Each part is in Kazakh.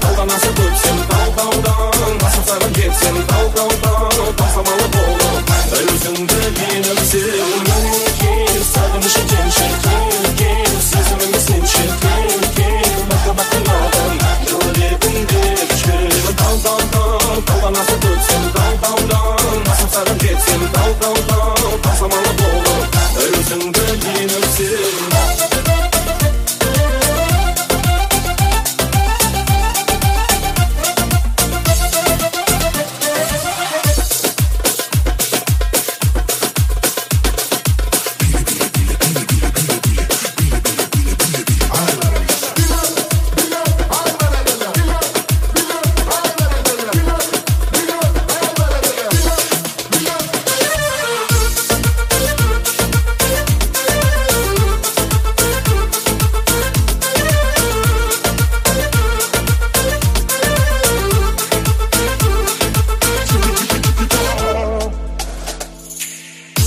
dau da nas să bățem, dau da, lasă să răghețem, dau să mă lăbogă. Râzând de bine îmi se unchi, să dăm și gen și gen, să zămem de sincer, gen, dacă nada, eu le gândece. Dau da nas să bățem, dau da, lasă să răghețem, dau să mă lăbogă. Râzând de bine îmi se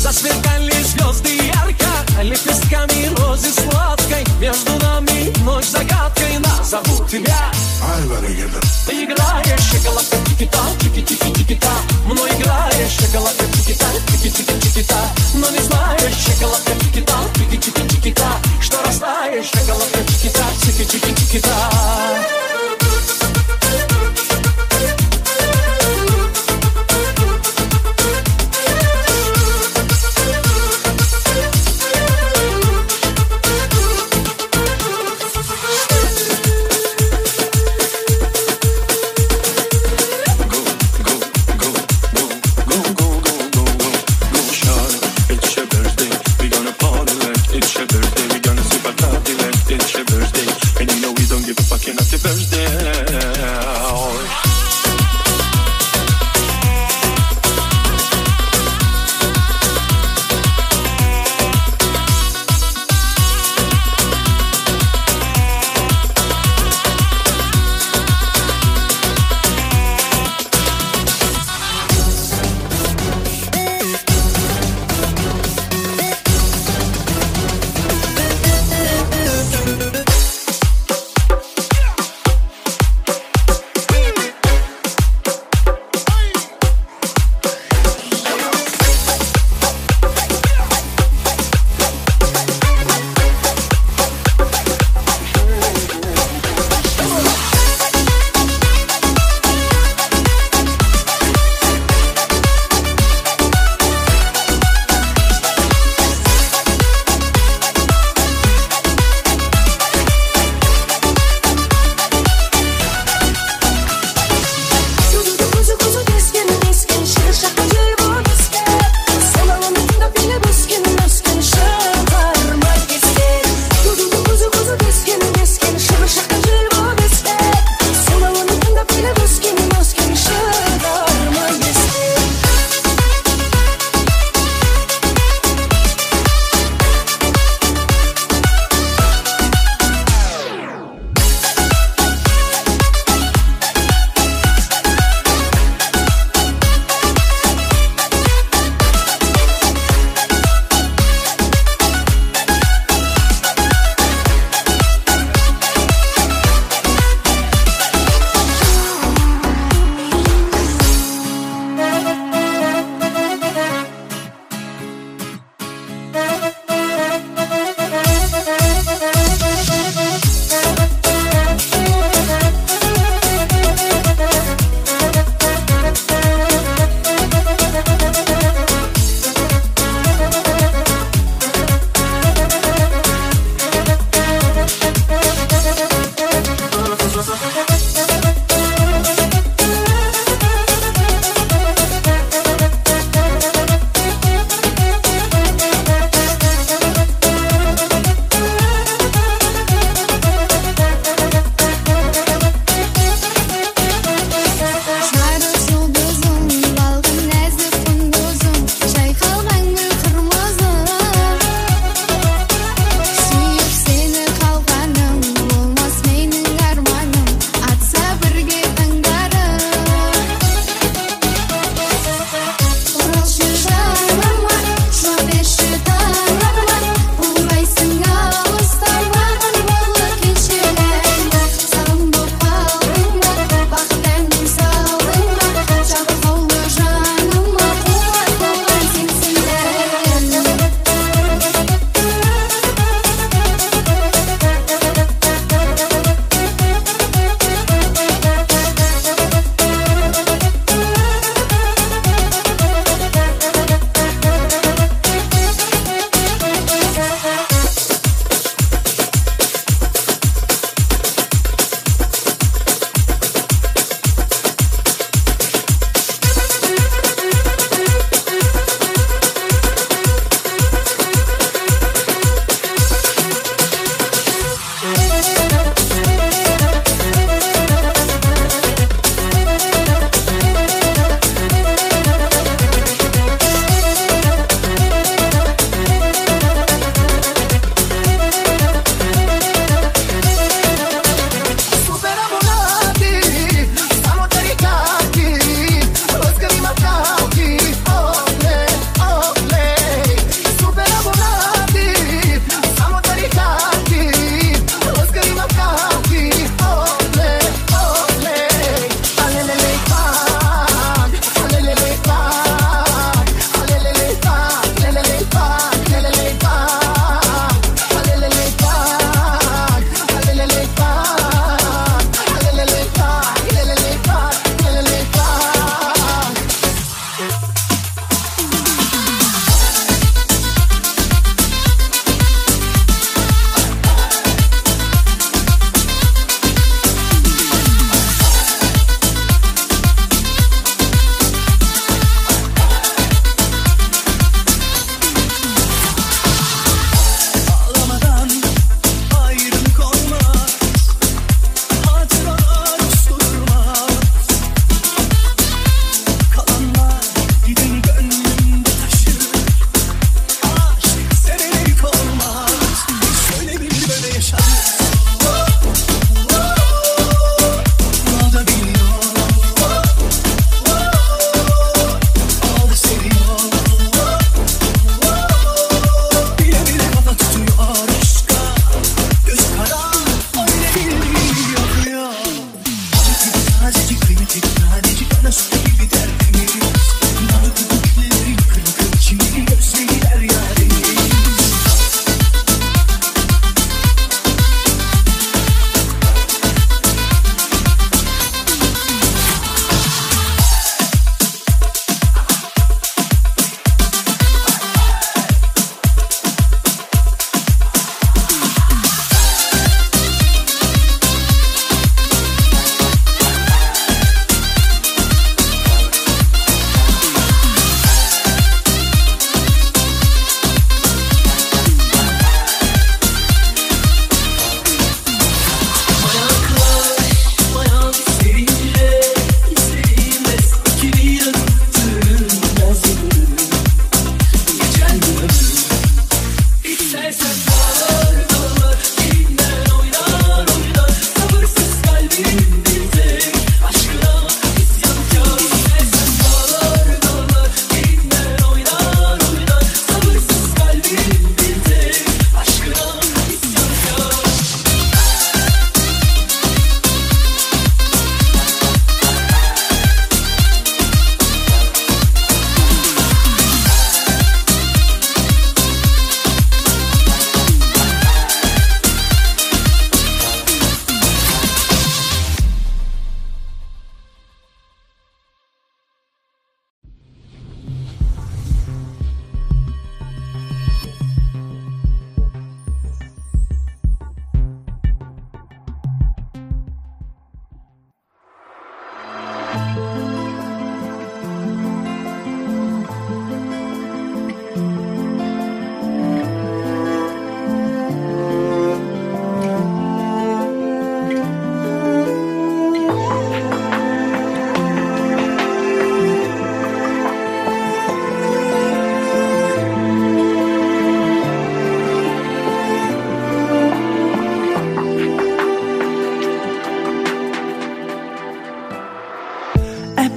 Засверкали звезды ярко, лепестками розы сладкой. Между нами ночь загадкой, назову тебя. Ты играешь, шоколадка, тики-та, тики-тики-тики-та. Мной играешь, шоколадка, тики-та, тики-тики-тики-та. Но не знаешь, шоколадка, тики-та, тики-тики-тики-та. Что растаешь, шоколадка, тики-та, тики-тики-тики-та. It's your birthday, and you know we don't give a fuck, happy birthday.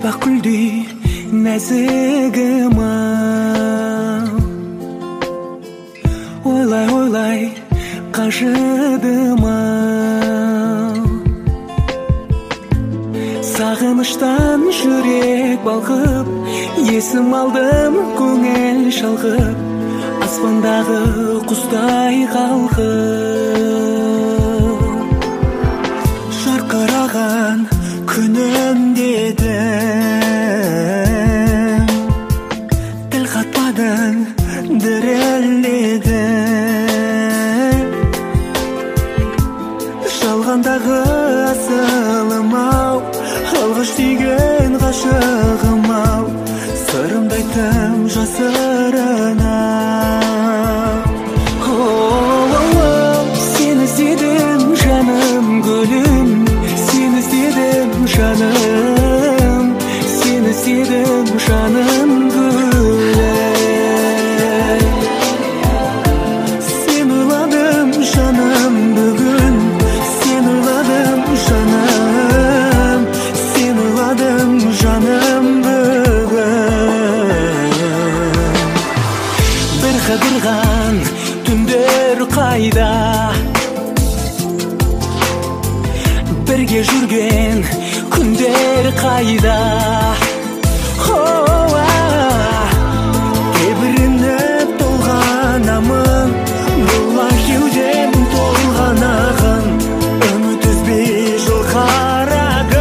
Bakıldı nezigima Oylay kaşıdıma Sağınıştan yürek balkıp Есім aldım көңіл шалғып Аспандағы құстай қалқып Жарқыраған күнім дедің Тіл қатпадың дірілдедің Жалғандағы асылым-ау Алғаш деген ғашығым-ау Сырымды айттым жасырына Сені іздедім жаным гүлім Сені іздедім жаным Сені іздедім жаным гүлім Сен ойладым жаным бүгін Сен ойладым жаным Сен ойладым жаным Қыдырған түндер қайда Бірге жүрген күндер қайда Тебірініп толғанамын Бұла кеудем толған ағын Үміт үзбей жол қарағым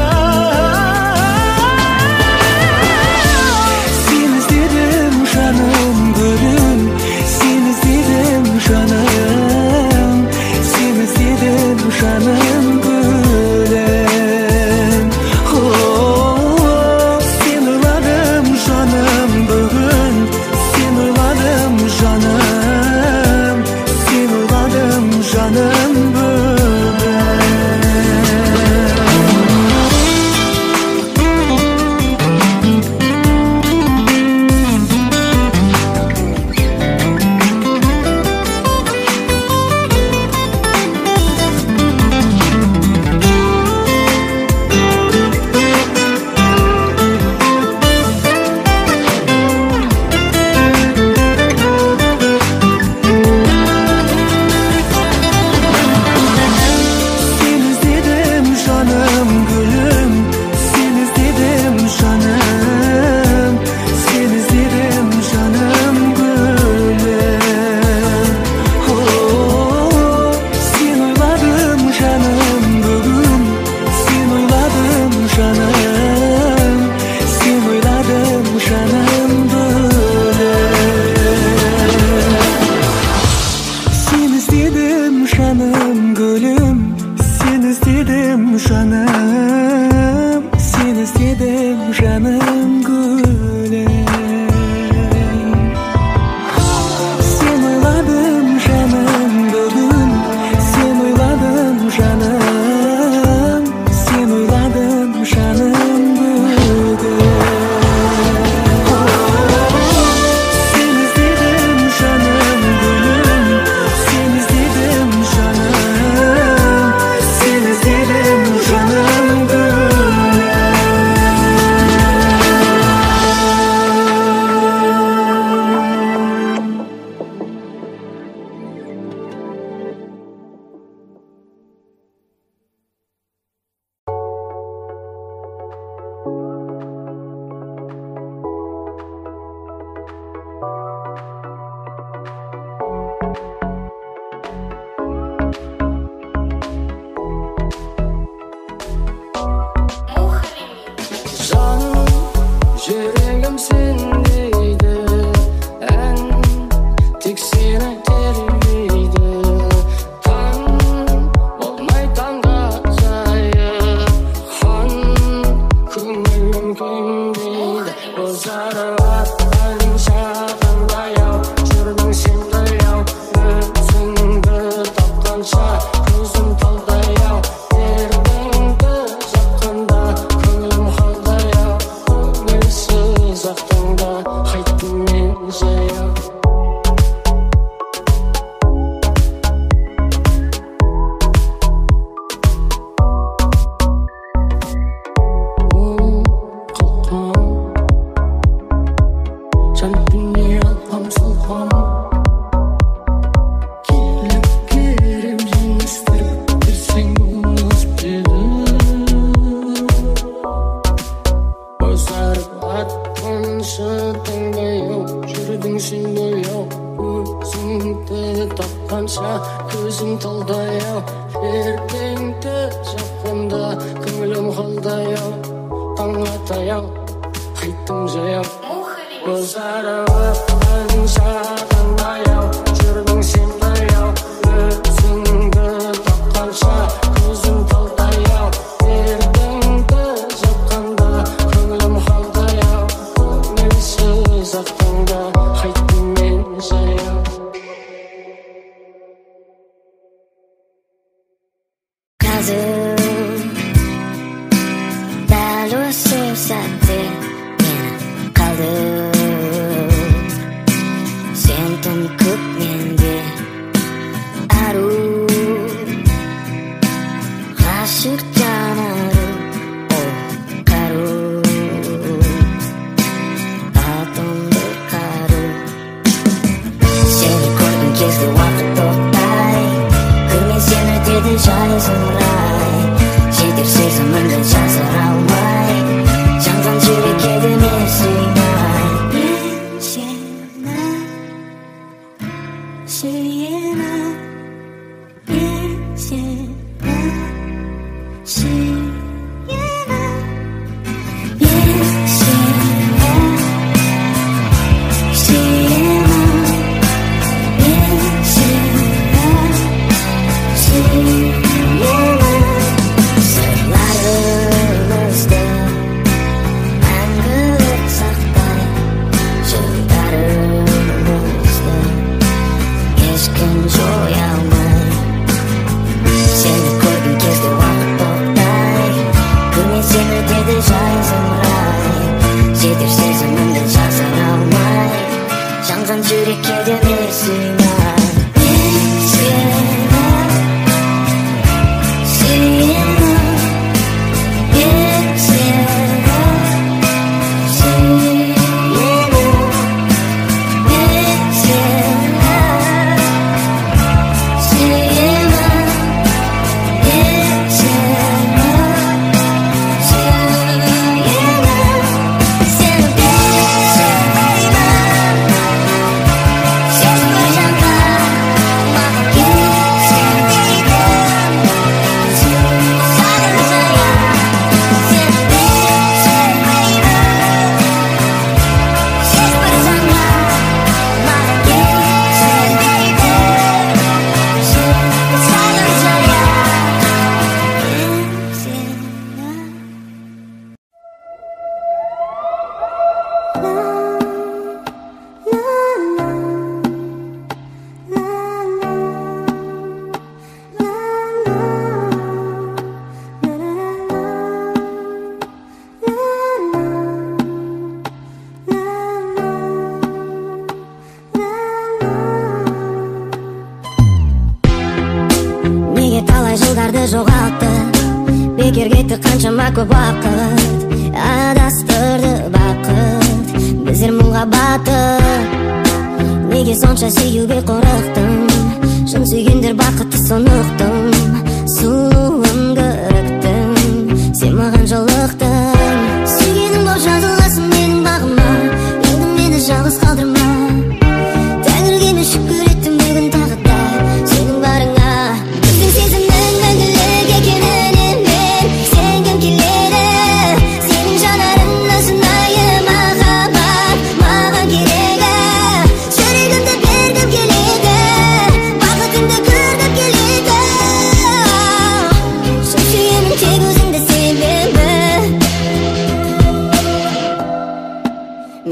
Сені іздедім жаным гүлім Жаным, сені іздедім жаным гүлім Жүрегім сендейді, ән тек сені тербейді. Таң болмай таңға жайып, хан көңілім күймейді. Бозарып атқанша таңдаяу, жүрдің сен баяу, өзіңді тапқанша көзім талдаяу. Ердіңді жаққанда көңілім қалдаяу, көңілсіз ақтаңда қайттым мен жаяу. Жан дүние алпам салпам, келіп керем жеңістіріп берсең болмас еді. Бозарып атқанша таңдаяу, жүрдің сен баяу, өзіңді тапқанша көзім талдаяу. Ертеңді жаққанда көңілім қалдаяу, таңға таяу қайттым жаяу. Бозарып атқанша таңдаяу, жүрдің сен баяу, өзіңді тапқанша көзім талдаяу. Ертеңді жаққанда көңілім қалдаяу, көңілсіз ақтаңда қайттым мен жаяу. Қазір дәл осы сәтте мені қалдыр. Сен тым көп менде ару, ғашық жанару, о қару, атымды қару. Сені көрген кезде уақыт тоқтай, көрмен сен өтеді жайсың рай. Жетер сезімімді жасыра алмай, жанған жүрекке де мен сыймай. Мен сені сүйемін, мен сені сүйемін, мен сені сүйемін, мен сені сүйемін. Сырларымызды мәңгілік сақтай, жылдарымызды ешкім жоя алмай. Сені көрген кезде уақыт тоқтай, көрмен сен өтеді жайсың рай. Жетер сезімімді жасыра алмай, жанған жүрекке де мен сыймай. Мен сені сүйемін, мен сені сүйемін, мен сені сүйемін, мен сені сүйемін. Сені білмеймін, сен бір жанға маған келсең дейді. Сағын жая, сені білмеймін, сен бір жанға маған келсең дейді. Сағын жая, сені неге талай жылдарды жоғалтты, бекер кетті қаншама көп уақыт. Адастырды бақыт, біздер мұңға батып. Неге сонша сүюге қорықтым, шын сүйгендер бақытты соныктым. Сұлуым көріктің, сен маған жолықтың.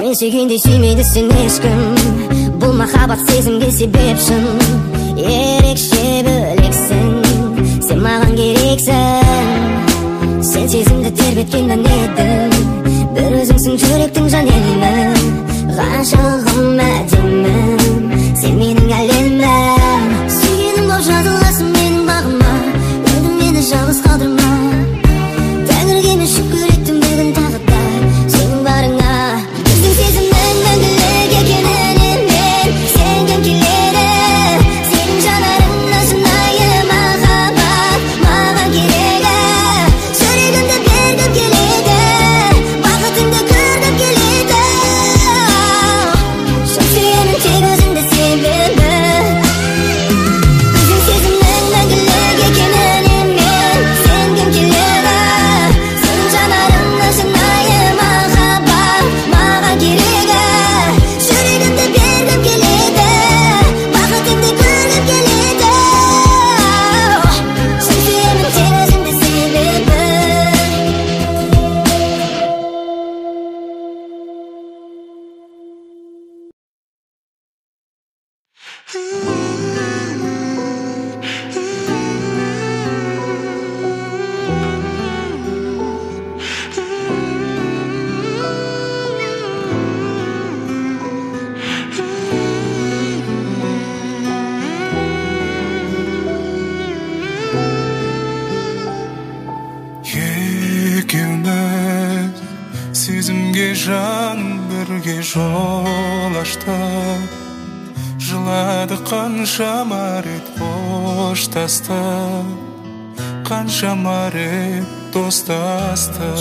Seni sүйгенде сүймейді сен ешкім. Бұл махаббат сезімге себепшін. Ерекше бөлексің, сен маған керексің. Сен сезімді тербеткеннен едім. Бір өзіңсің жүректің жанелімін. Ғашығым әдемім, сен менің әлемім. Сүйгенім боп жазыласың менің бағыма. Өлдім мені жалғыз қалдырма. Тәңірге мен шүкір еттім бүгін тағы да сенің барыңа. Біздің сезімнің мәңгілік екеніне мен сенгім келеді. Сенің жанарыңнан шынайы махаббат маған керегі. Жүрегімді бергім келеді, бақытыңды көргім келеді. Шын сүйемін тек өзіңді себебі. Біздің сезімнің мәңгілік екеніне мен сенгім келеді. Сенің жанарыңнан шынайы махаббат маған керегі. Жүрегімді бергім келеді, бақытыңды көргім келеді. Шын сүйемін тек өзіңді себебі. Екеуміз сезімге жан бірге жол аштық. Жыладық қаншама рет қоштастық, қаншама рет достастық.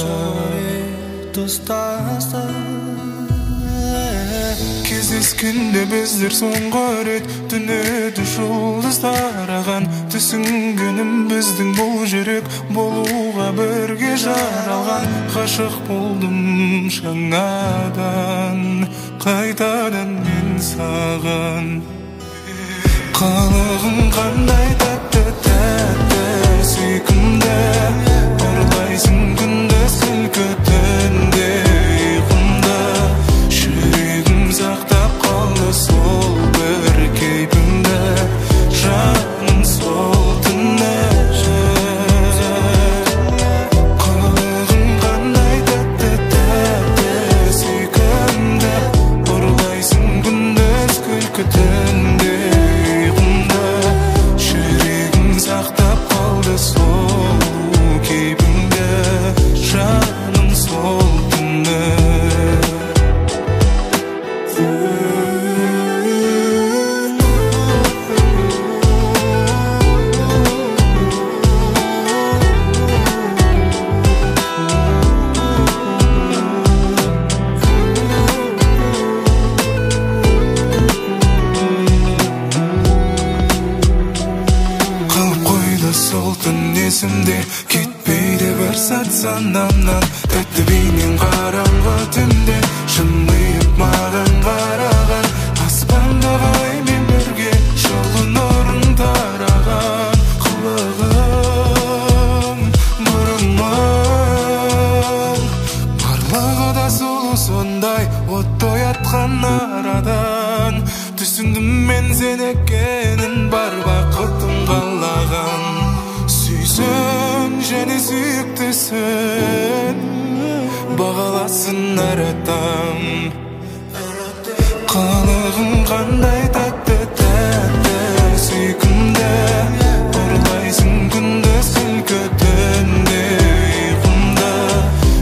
Кездескенде біздер соңғы рет түнеді жұлдыздар аған. Түсінгенім біздің бұл жүрек болуға бірге жаралған. Ғашық болдым жаңадан, қайтадан мен саған. Қалығың қандай тәтті тәтті сүйкімді, ұрлайсың күндіз күлкі түнде ұйқымда. Жүрегім сақтап қалды сол бір кейпіңді, жаным сол түні. Қалығың қандай тәтті тәтті сүйкімді, ұрлайсың күндіз күлкі түнде ұйқымда. Жүрегім сақтап қалды сол кейпіңді, жаным сол түні. Қалып қойды сол түн есімде, кетпейді бір сәт санамнан. Тәтті бейнең қараңғы түнде, жымиып маған қараған. Аспандағы аймен бірге жылы нұрын тараған. Қылығың бұрымың барлығы да сұлу сондай, от оятқан арадан. Түсіндім мен сен екенін, бар бақытым қалаған. Сүйсін және сүйіктісін, бағаласын әр адам. Қалығың қандай тәтті тәтті сүйкімді, ұрлайсың күндіз күлкі түнде ұйқымда.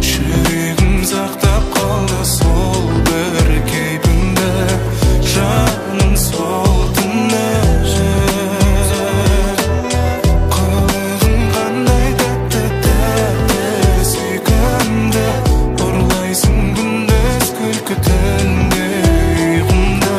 Жүрегім сақтап қалды сол бір кейпіңді, жаным сол түні. Қалығың қандай тәтті тәтті сүйкімді, ұрлайсың күндіз күлкі түнде ұйқымда.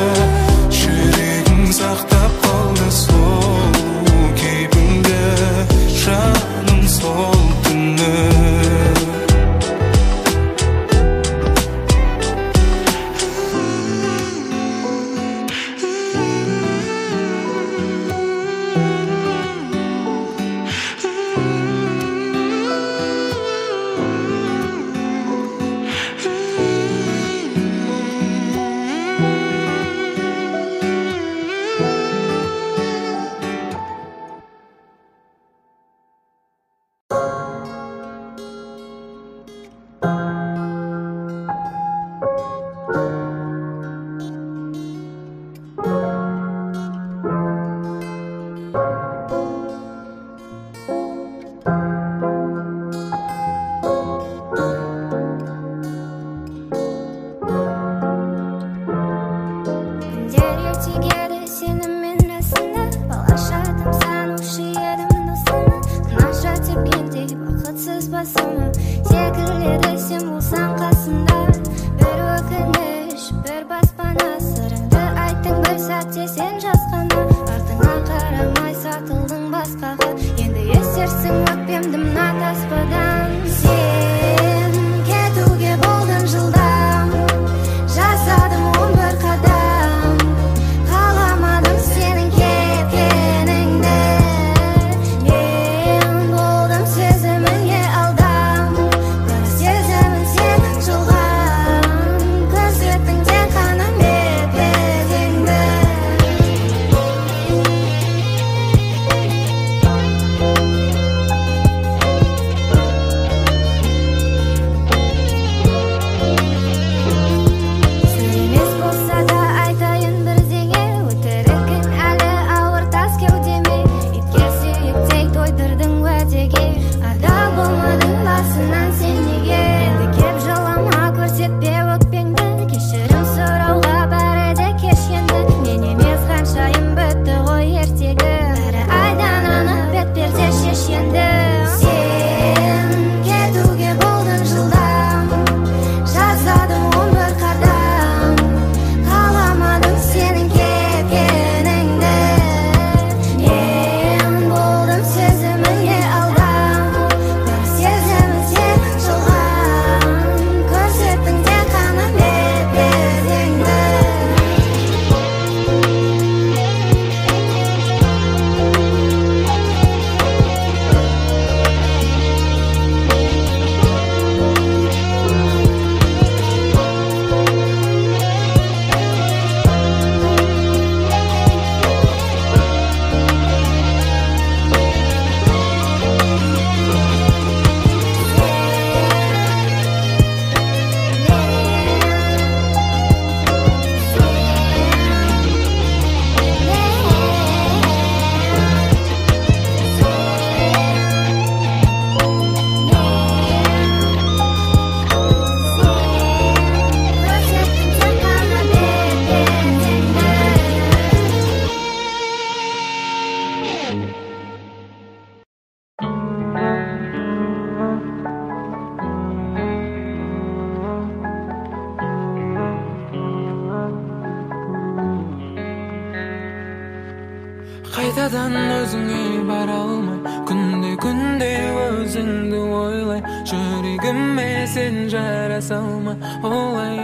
Қайтадан өзіңе бара алмай күнде өзіңді ойлай жүрегіме сен жара салма олай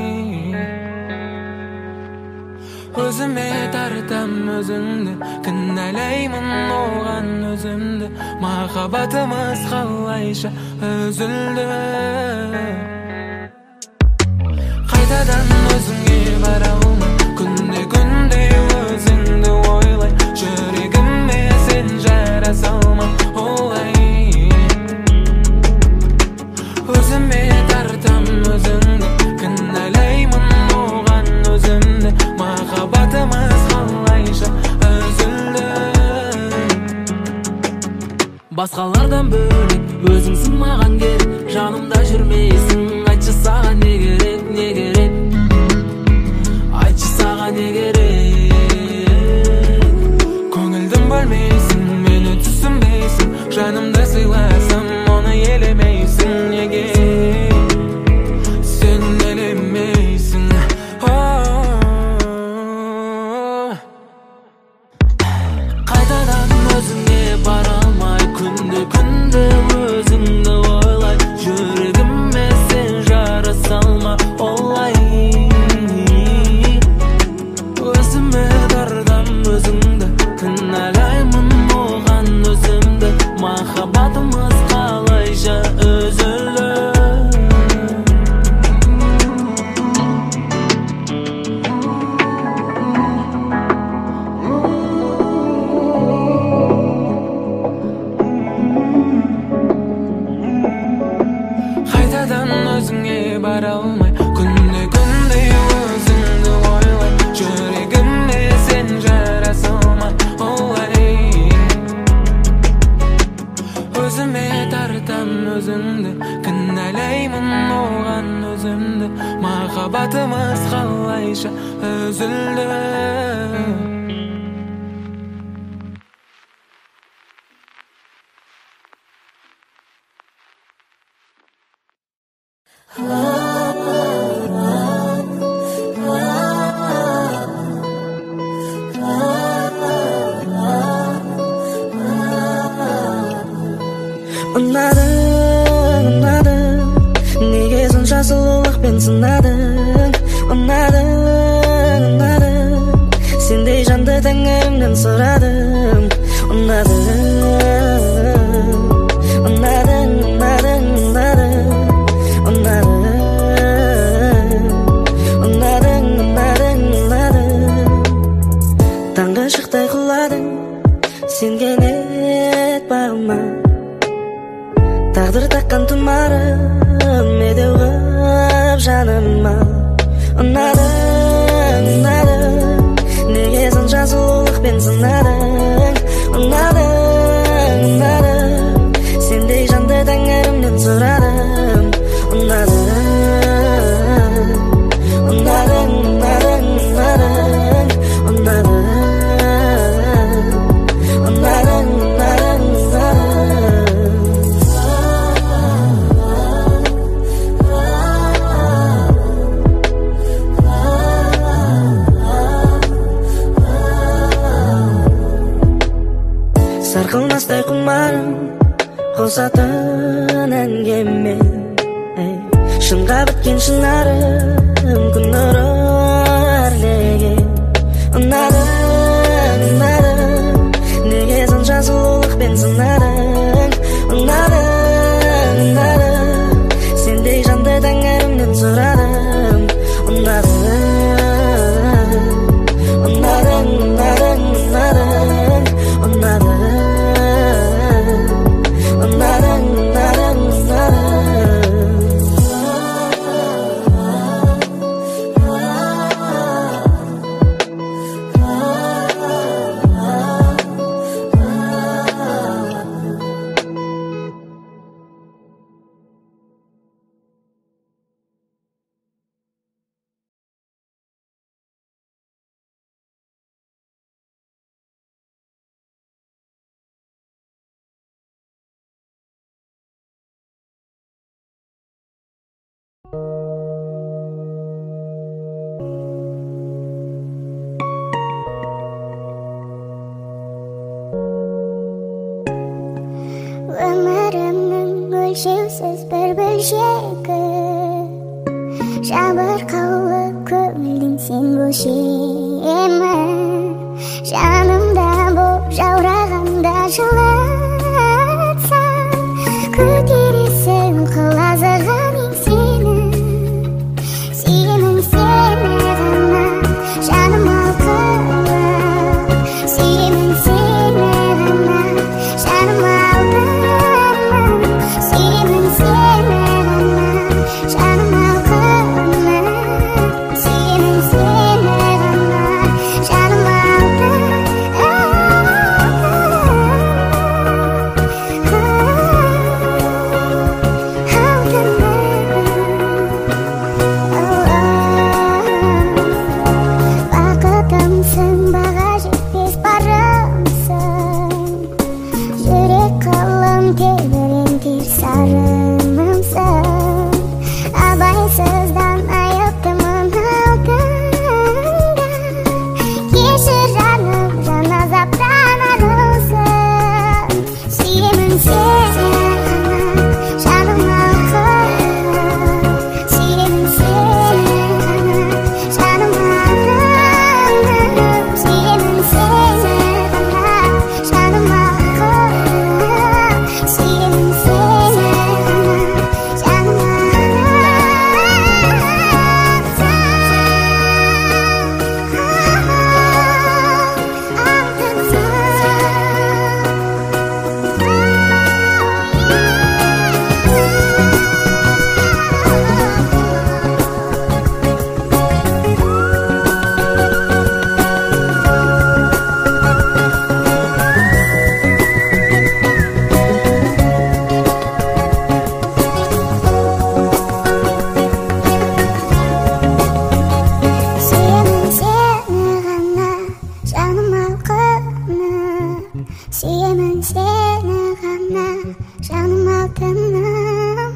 өзіме тартам өзіңді кінәлаймын оған өзімді махаббатымыз қалайша үзілді қайтадан өзіңе бара алмай күнде өзіңді ойлай жүрегіме сен жара салма олай өзіме тартам өзіңді кінәлаймын оған өзімді махаббатымыз қалайша үзілді басқалардан бөлек өзіңсің маған керек жанымда жүрмейсің айтшы саған не керек айтшы саған не керек көңілдің бөлмейсің мені түсінбейсің жанымды сыйласам оны елемейсің неге сен елемейсің қайтадан өзіңе бара алмай күнде өзіңді ойлай жүрегіме сен жара салма олай өзіме тартам өзіңді кінәлаймын оған өзімді махаббатымыз қалайша үзілді қайтадан өзіңе бара алмай күнде өзіңді ойлай жүрегіме сен жара салма олай өзіме тартам өзіңді кінәлаймын оған өзімді махаббатымыз қалайша үзілді ұнадың неге сонша сұлулықпен сынадың ұнадың сендей жанды тәңірімнен сұрадым таңғы шықтай құладың сенген ет бағыма тағдыр таққан тұмарым медеу қып жаныма ұнадың неге сонша сұлулықпен сынадың ұнадың сендей жанды тәңірімнен сұрадым сарқылмастай құмарым қосатын әнге мен шынға біткен шынарым күн нұры әрлеген ұнадың неге сонша сұлулықпен сынадың ұнадың сендей жанды тәңірімнен сұрадым өлшеусіз бір бөлшегі жабырқаулы көңілдің сен бөлшемі жанымда боп жаурағанда жылатсам көтересің құлазыған еңсені сүйемін сені ғана жаным алқынып сүйемін сені ғана жаным алқынып сүйемін сені ғана жаным алқынып сүйемін сені ғана жаным бақытымсың баға жетпес барымсың жүрек қалым тебірентер сарынымсың абайсыздан айыптымын алдыңда кешір жаным жан азаптан арылсын сүйемін сені ғана жаным алқынып сүйемін сені ғана жаным алқынып сүйемін сені ғана жаным алқынып сүйемін сені ғана жаным сүйемін сені ғана жаным алтыным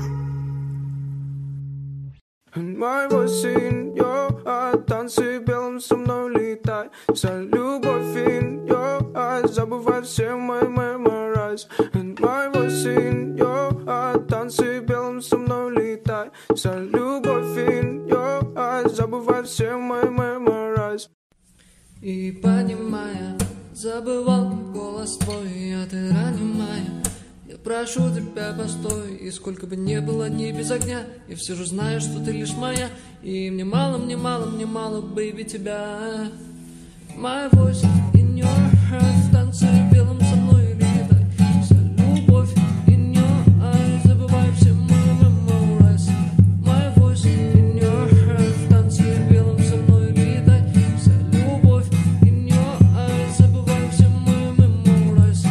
My voice in your heart, танцы белым со мной летай. Вся любовь in your eyes, забывай все мои memories. And my voice in your heart, танцы белым со мной летай. Вся любовь in your eyes, забывай все мои memories. И понимая, забывал голос твой, а ты ранимая. Я прошу тебя, постой, и сколько бы ни было дней без огня, я все же знаю, что ты лишь моя. И мне мало, мне мало, мне мало, бэйби, тебя. My voice in your heart, танцы белым со мной летай. Вся любовь in your eyes, забывай все мои memories. My voice in your heart, танцы белым со мной летай. Вся любовь in your eyes, забывай все мои memories.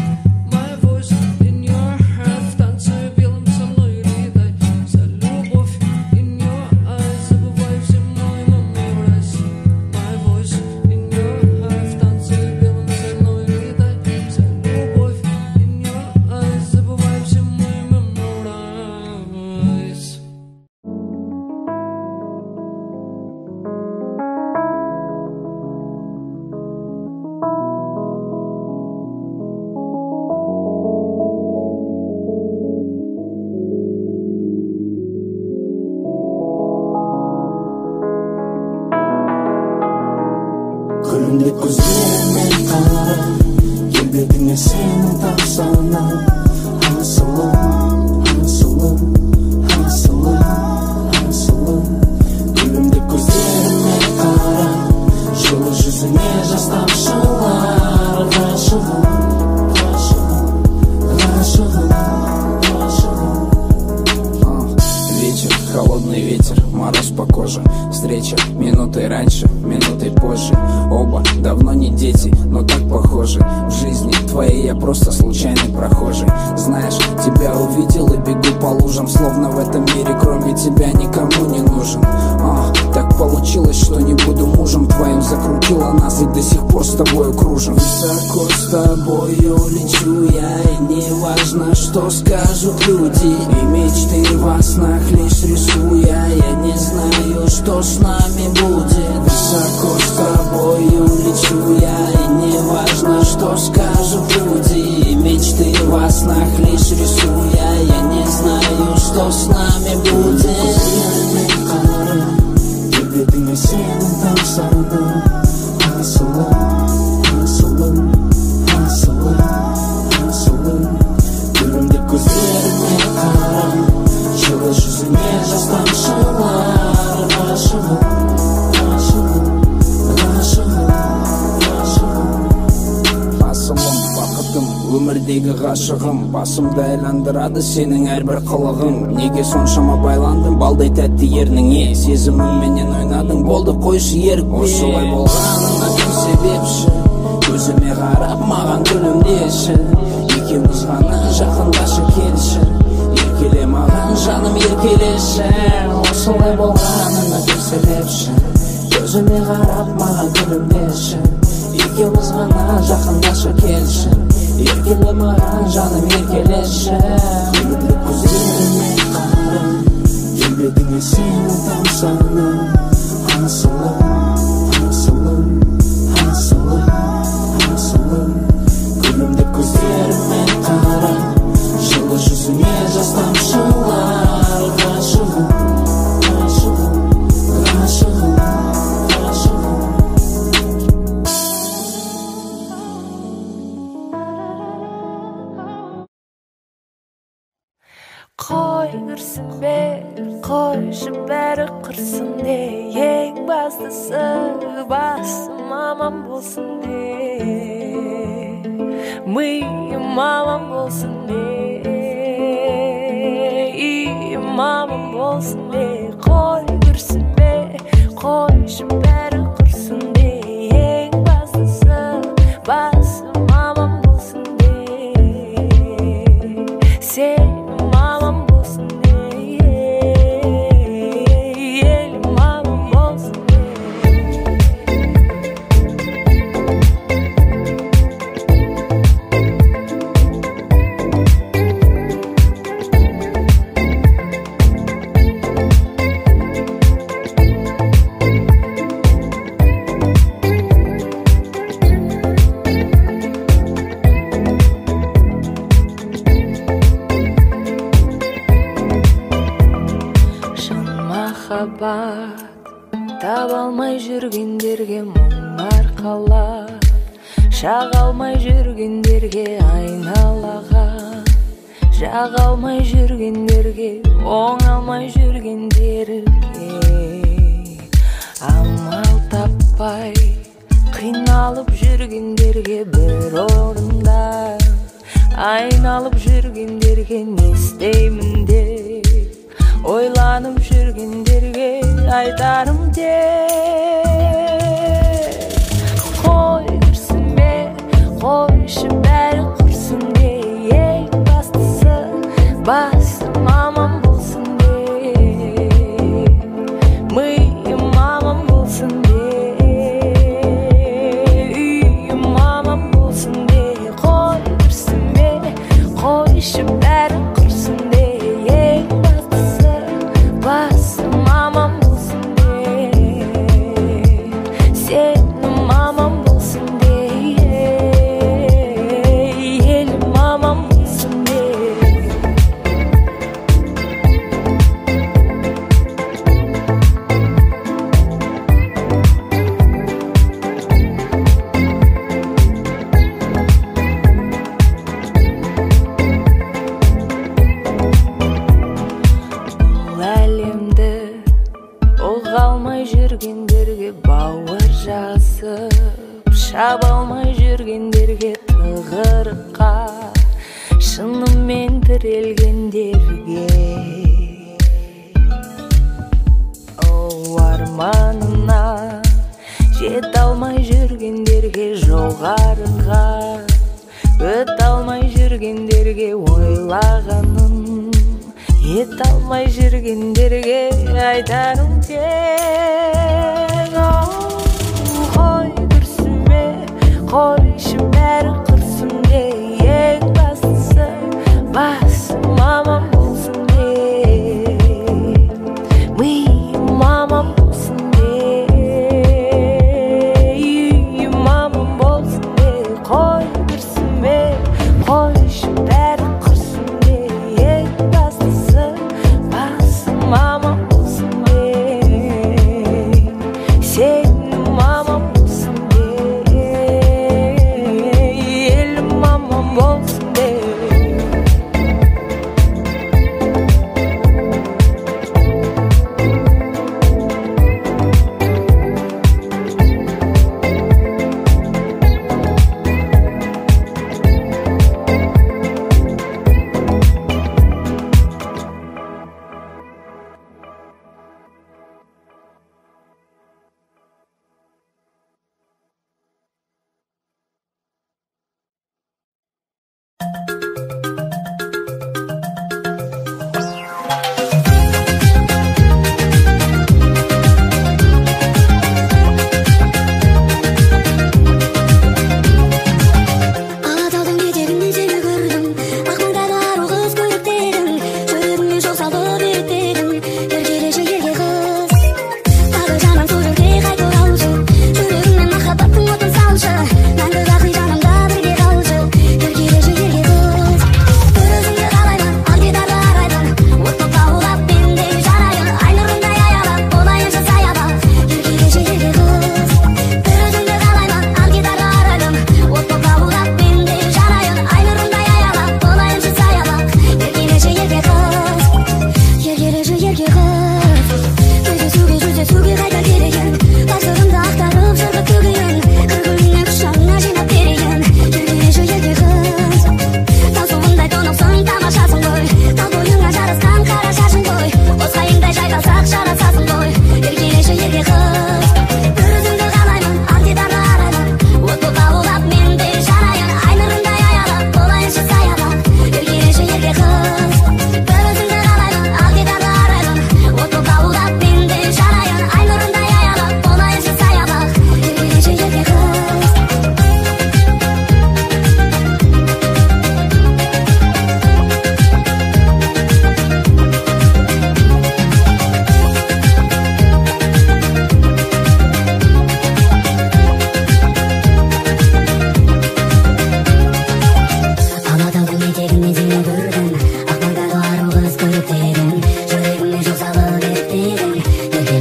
My voice in your heart, танцы белым со мной летай. Вся любовь in your eyes, забывай все мои memories. My voice in your heart, танцы белым со мной летай. Вся любовь in your eyes, забывай все мои memories. Күлімдеп көздеріме қара келбетіңе сені тапсана асылым асылым асылым асылым күлімдеп көздеріме қара жылы жүзіңе жас тамшылар ғашығым ғашығым ғашығым ғашығым Вечер, холодный ветер, мороз по коже. Встреча минутой раньше, минутой позже. Оба давно не дети, но так похожи. В жизни твоей я просто случайный прохожий. Знаешь, тебя увидел и бегу по лужам, словно в этом мире кроме тебя никому не нужен. Так получилось, что не буду мужем твоим. Закрутила нас и до сих пор с тобою кружим. Высоко с тобою лечу я, и не важно, что скажут люди. И мечты во снах лишь рисую я не знаю, что с нами будет. Высоко с тобою лечу я, и не важно, что скажут люди. И мечты во снах лишь рисую я не знаю, сендегі ғашығым, басымды айландырады сенің әрбір қылығың. Неге соншама байландым балдай тәтті ерніңе, сезіміңменен ойнадың, болды қойшы ерікпе. Осылай болғанына кім себепші, көзіме қарап маған күлімдеші, екеуміз ғана жақындашы келші, еркеле маған жаным еркелеші. Осылай болғанына кім себепші, көзіме қарап маған күлімдеші, екеуміз ғана жақындашы келші, еркеле маған жаным еркелеші. Күлімдеп көздеріме қарап, келбетіңе сені тамсанып, асылым, асылым, асылым, асылым. Күлімдеп көздеріме қарап, жылы жүзіңе жас тамшылар. Ғашығым, ғашығым, ғашығым, ғашығым. Қой кірсін бе, қойшы бәрі қырсын де, ең бастысы басым аман болсын де, миым аман болсын де, иім аман болсын де. Қой кірсін бе, қойшы бәрі қырсын де, ең бастысы басым аман болсын де, сен таба алмай жүргендерге мұңар қалар, шаға алмай жүргендерге айналаға, жаға алмай жүргендерге, оңалмай жүргендерге, амал таппай қиналып жүргендерге, бір орында айналып жүргендерге, не істеймін деп ойланып жүргендерге айтарым тек, қой кірсін бе, қойшы бәрі құрсын де, ең бастысы басым аман болсын де, миым аман болсын де, үйім аман болсын де. Қой кірсін бе, қойшы бәрі құрсын де, ең бастысы басым аман болсын де, сенім аман болсын де, елім аман болсын де. Алмай жүргендерге бауыр жасып, шаба алмай жүргендерге тығырыққа, шынымен тірелгендерге, арманына жете алмай жүргендерге, жоғарыға өте алмай жүргендерге, ойлағанын ете алмай жүргендерге айтарым тек, қой кірсін бе, қойшы бәрі құрсын де, ең бастысы басым аман болсын де, миым аман болсын де, үйім аман болсын де. Қой кірсін бе, қойшы бәрі құрсын де, ең бастысы басым аман болсын де,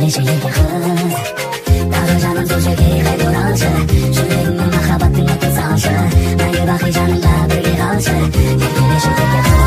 келеші ерке қыз. Тағы жаным сол жерге қайта оралшы, жүрегімнің махаббаттың атын салшы, мәңгі бақи жанымда бірге қалшы, еркелеші ерке қыз.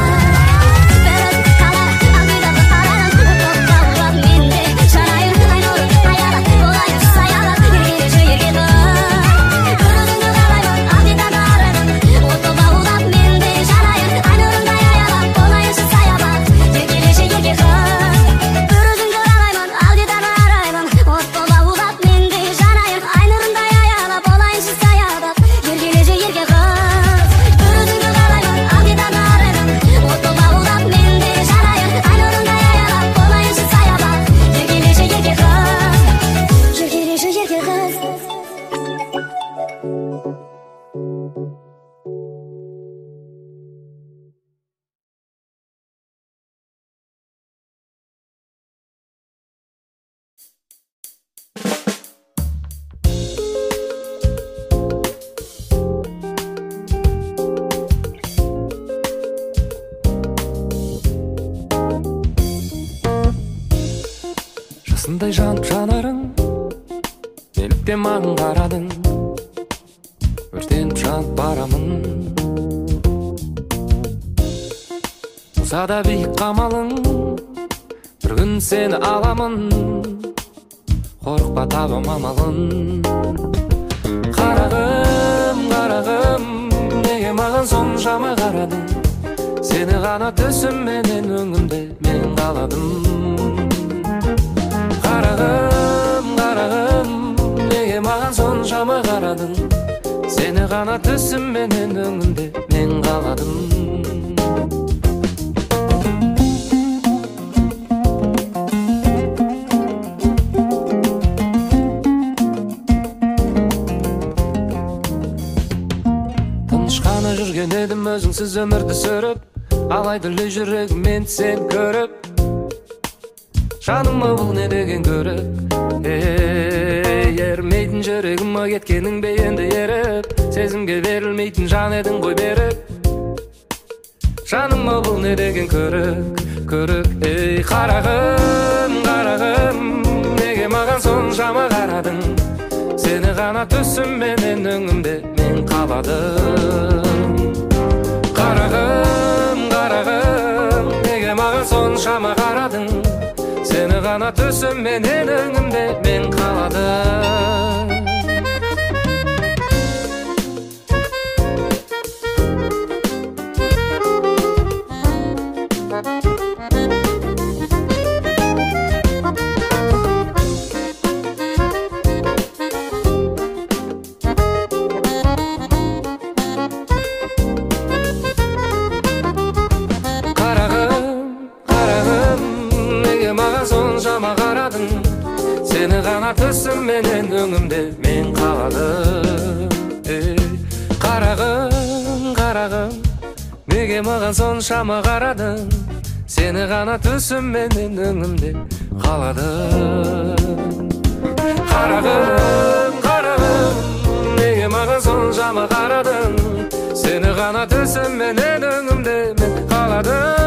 Жасындай жанып жанарың, неліктен маған қарадың, өртеніп жанып барамын. Ұзада биік қамалың, бір күн сені аламын, қорықпа табам амалын. Қарағым, қарағым, неге маған соншама қарадың, сені ғана түсімменен өңімде мен қаладым. Қарағым, қарағым, неге маған соншама қарадың, сені ғана түсімменен өңімде мен қаладым. Тыныш қана жүрген едім өзіңсіз өмірді сүріп, алайда жүрегім мен сен көріп, жаныма бұл не деген көріп, ермейтін жүрегіма кеткенің бе енді еріп, сезімге берілмейтін жан едің ғой беріп, жаныма бұл не деген көрік, көрік. Ей қарағым, қарағым, неге маған соншама қарадың, сені ғана түсімменен өңімде мен қаладым. Қарағым, қарағым, неге маған соншама қарадың, сені ғана түсімменен өңімде мен қаладым. Сені ғана түсімменен өңімде мен қаладым. Қарағым, қарағым, неге маған соншама қарадың, сені ғана түсімменен өңімде қаладым. Қарағым, қарағым, неге маған соншама қарадың, сені ғана түсімменен өңімде мен қаладым.